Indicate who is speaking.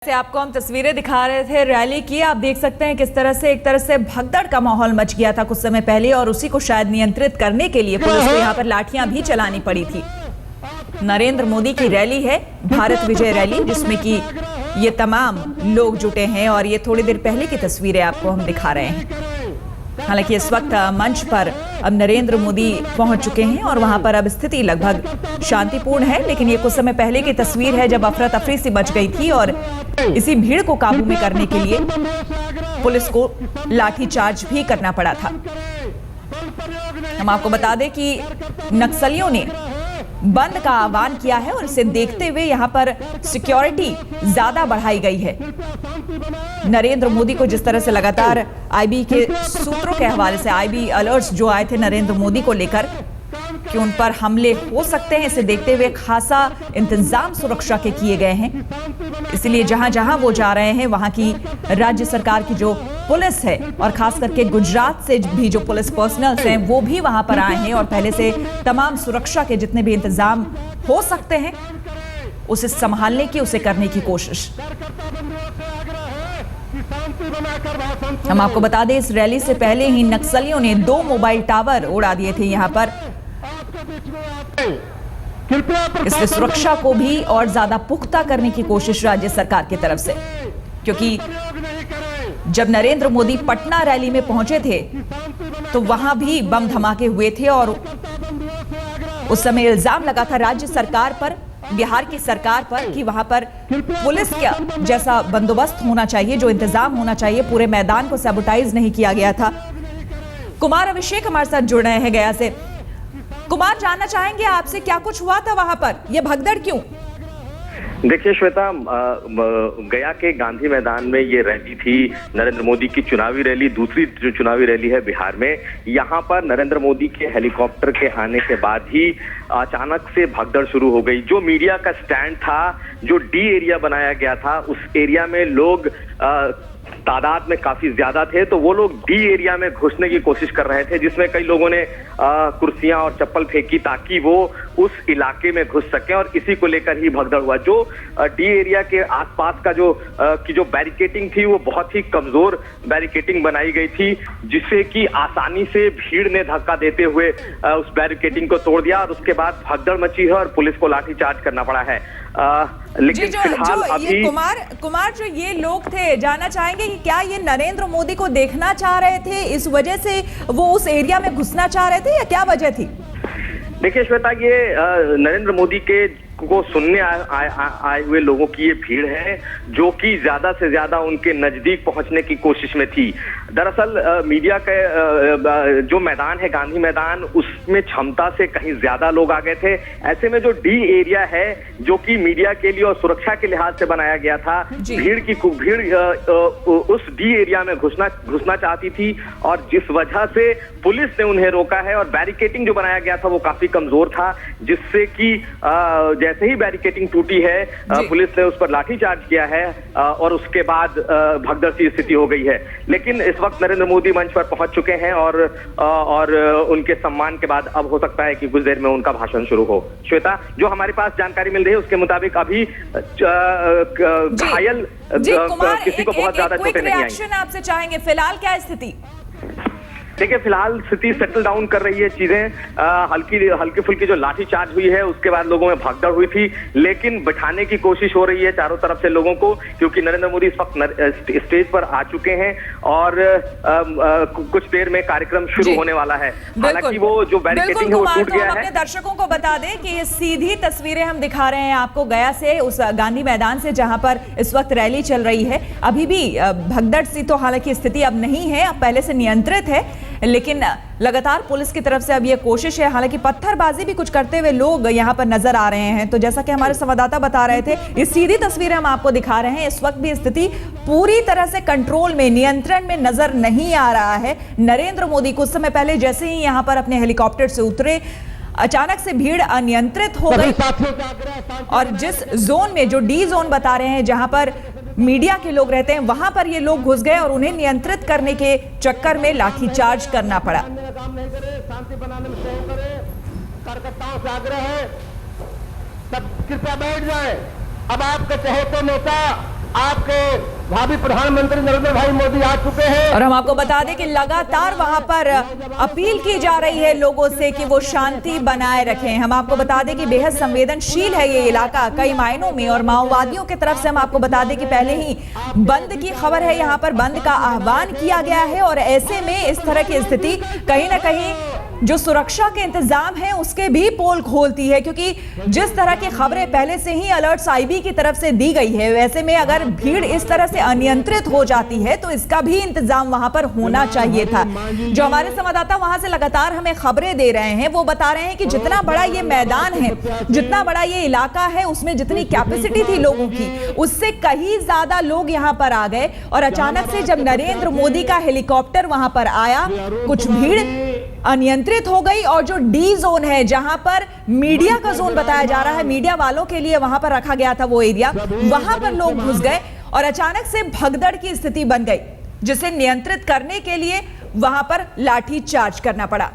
Speaker 1: से आपको हम तस्वीरें दिखा रहे थे रैली की। आप देख सकते हैं किस तरह से एक तरह से भगदड़ का माहौल मच गया था कुछ समय पहले और उसी को शायद नियंत्रित करने के लिए पुलिस को यहाँ पर लाठियां भी चलानी पड़ी थी। नरेंद्र मोदी की रैली है, भारत विजय रैली, जिसमें कि ये तमाम लोग जुटे हैं और ये थोड़ी देर पहले की तस्वीरें आपको हम दिखा रहे हैं। हालांकि इस वक्त मंच पर अब नरेंद्र मोदी पहुंच चुके हैं और वहां पर अब स्थिति लगभग शांतिपूर्ण है, लेकिन ये कुछ समय पहले की तस्वीर है जब अफरा तफरी सी मच गई थी और इसी भीड़ को काबू में करने के लिए पुलिस को लाठीचार्ज भी करना पड़ा था। हम आपको बता दें कि नक्सलियों ने बंद का आह्वान किया है और इसे देखते हुए यहां पर सिक्योरिटी ज्यादा बढ़ाई गई है। नरेंद्र मोदी को जिस तरह से लगातार आईबी के सूत्रों के हवाले से आईबी अलर्ट्स जो आए थे नरेंद्र मोदी को लेकर कि उन पर हमले हो सकते हैं, इसे देखते हुए खासा इंतजाम सुरक्षा के किए गए हैं। इसलिए जहां जहां वो जा रहे हैं वहां की राज्य सरकार की जो पुलिस है और खास करके गुजरात से भी जो पुलिस पर्सनल्स हैं वो भी वहां पर आए हैं और पहले से तमाम सुरक्षा के जितने भी इंतजाम हो सकते हैं उसे संभालने की, उसे करने की कोशिश। हम आपको बता दें इस रैली से पहले ही नक्सलियों ने 2 मोबाइल टावर उड़ा दिए थे यहां पर। इसलिए सुरक्षा को भी और ज्यादा पुख्ता करने की कोशिश राज्य सरकार की तरफ से, क्योंकि जब नरेंद्र मोदी पटना रैली में पहुंचे थे तो वहां भी बम धमाके हुए थे और उस समय इल्जाम लगा था राज्य सरकार पर, बिहार की सरकार पर कि वहां पर पुलिस का जैसा बंदोबस्त होना चाहिए, जो इंतजाम होना चाहिए, पूरे मैदान को सैबोटाइज नहीं किया गया था। कुमार अभिषेक हमारे साथ जुड़ रहे हैं गया से। कुमार, जानना चाहेंगे आपसे क्या कुछ हुआ था वहां पर, यह भगदड़ क्यों?
Speaker 2: देखिए श्वेता, गया के गांधी मैदान में ये रैली थी, नरेंद्र मोदी की चुनावी रैली, दूसरी जो चुनावी रैली है बिहार में। यहाँ पर नरेंद्र मोदी के हेलीकॉप्टर के आने के बाद ही अचानक से भगदड़ शुरू हो गई। जो मीडिया का स्टैंड था, जो डी एरिया बनाया गया था, उस एरिया में लोग तादाद में काफी ज्यादा थे, तो वो लोग डी एरिया में घुसने की कोशिश कर रहे थे, जिसमें कई लोगों ने कुर्सियां और चप्पल फेंकी ताकि वो उस इलाके में घुस सकें और इसी को लेकर ही भगदड़ हुआ। जो डी एरिया के आसपास का जो बैरिकेटिंग थी वो बहुत ही कमजोर बैरिकेटिंग बनाई गई थी, जिससे कि आसानी से भीड़ ने धक्का देते हुए उस बैरिकेटिंग को तोड़ दिया और उसके बाद भगदड़ मची है और पुलिस को लाठीचार्ज करना पड़ा है। लेकिन फिलहाल अभी
Speaker 1: कुमार जो ये लोग थे, जानना चाहेंगे कि क्या ये नरेंद्र मोदी को देखना चाह रहे थे, इस वजह से वो उस एरिया में घुसना चाह रहे थे या क्या वजह थी?
Speaker 2: देखिए श्वेता, ये नरेंद्र मोदी के को सुनने आए हुए लोगों की ये भीड़ है जो कि ज्यादा से ज्यादा उनके नजदीक पहुंचने की कोशिश में थी। दरअसल मीडिया का जो मैदान है गांधी मैदान, उसमें क्षमता से कहीं ज्यादा लोग आ गए थे। ऐसे में जो डी एरिया है जो कि मीडिया के लिए और सुरक्षा के लिहाज से बनाया गया था, भीड़ उस डी एरिया में घुसना चाहती थी और जिस वजह से पुलिस ने उन्हें रोका है। और बैरिकेटिंग जो बनाया गया था वो काफी कमजोर था, जिससे कि जैसे ही बैरिकेटिंग टूटी है पुलिस ने उस पर लाठीचार्ज किया है और उसके बाद भगदड़ सी स्थिति हो गई है। लेकिन इस वक्त नरेंद्र मोदी मंच पर पहुंच चुके हैं और उनके सम्मान के बाद अब हो सकता है कि कुछ देर में उनका भाषण शुरू हो। श्वेता, जो हमारे पास जानकारी मिल रही है उसके मुताबिक अभी घायल किसी को बहुत ज्यादा चोटें नहीं आई।
Speaker 1: आपसे चाहेंगे फिलहाल क्या स्थिति?
Speaker 2: देखिए फिलहाल स्थिति सेटल डाउन कर रही है, चीजें हल्की फुल्की जो लाठीचार्ज हुई है उसके बाद लोगों में भगदड़ हुई थी, लेकिन बिठाने की कोशिश हो रही है चारों तरफ से लोगों को, क्योंकि नरेंद्र मोदी इस वक्त स्टेज पर आ चुके हैं और कुछ देर में कार्यक्रम शुरू होने वाला है। हालांकि वो जो बैरिकेडिंग है वो टूट गया है।
Speaker 1: अपने दर्शकों को बता दें कि ये सीधी तस्वीरें हम दिखा रहे हैं आपको गया से, उस गांधी मैदान से जहां पर इस वक्त रैली चल रही है। अभी भी भगदड़ सी तो हालांकि स्थिति अब नहीं है, अब पहले से नियंत्रित है, लेकिन लगातार पुलिस की तरफ से अब यह कोशिश है। हालांकि पत्थरबाजी भी कुछ करते हुए लोग यहां पर नजर आ रहे हैं। तो जैसा कि हमारे संवाददाता बता रहे थे, ये सीधी तस्वीरें हम आपको दिखा रहे हैं। इस वक्त भी स्थिति पूरी तरह से कंट्रोल में, नियंत्रण में नजर नहीं आ रहा है। नरेंद्र मोदी कुछ समय पहले जैसे ही यहां पर अपने हेलीकॉप्टर से उतरे, अचानक से भीड़ अनियंत्रित हो गई और जिस जोन में, जो डी जोन बता रहे हैं, जहां पर मीडिया के लोग रहते हैं, वहां पर ये लोग घुस गए और उन्हें नियंत्रित करने के चक्कर में लाठीचार्ज करना पड़ा।
Speaker 3: शांति बनाने में सहयोग करें, कार्यकर्ताओं से आग्रह है, तब कृपया बैठ जाए। अब आपके चहेते नेता आपके भावी प्रधानमंत्री नरेंद्र भाई मोदी आ चुके हैं।
Speaker 1: और हम आपको बता दें कि लगातार वहां पर अपील की जा रही है लोगों से कि वो शांति बनाए रखें। हम आपको बता दें कि बेहद संवेदनशील है ये इलाका कई मायनों में, और माओवादियों की तरफ से हम आपको बता दें कि पहले ही बंद की खबर है, यहाँ पर बंद का आह्वान किया गया है। और ऐसे में इस तरह की स्थिति कहीं ना कहीं जो सुरक्षा के इंतजाम है उसके भी पोल खोलती है, क्योंकि जिस तरह की खबरें पहले से ही अलर्ट्स आईबी की तरफ से दी गई है, वैसे में अगर भीड़ इस तरह से अनियंत्रित हो जाती है तो इसका भी इंतजाम वहां पर होना चाहिए था। जो हमारे संवाददाता वहां से लगातार हमें खबरें दे रहे हैं वो बता रहे हैं कि जितना बड़ा ये मैदान है, जितना बड़ा ये इलाका है, उसमें जितनी कैपेसिटी थी लोगों की उससे कहीं ज्यादा लोग यहां पर आ गए। और अचानक से जब नरेंद्र मोदी का हेलीकॉप्टर वहां पर आया, कुछ भीड़ अनियंत्रित हो गई। और जो डी जोन है जहां पर मीडिया का जोन बताया जा रहा है, मीडिया वालों के लिए वहां पर रखा गया था वो एरिया, वहां पर लोग घुस गए और अचानक से भगदड़ की स्थिति बन गई, जिसे नियंत्रित करने के लिए वहां पर लाठी चार्ज करना पड़ा।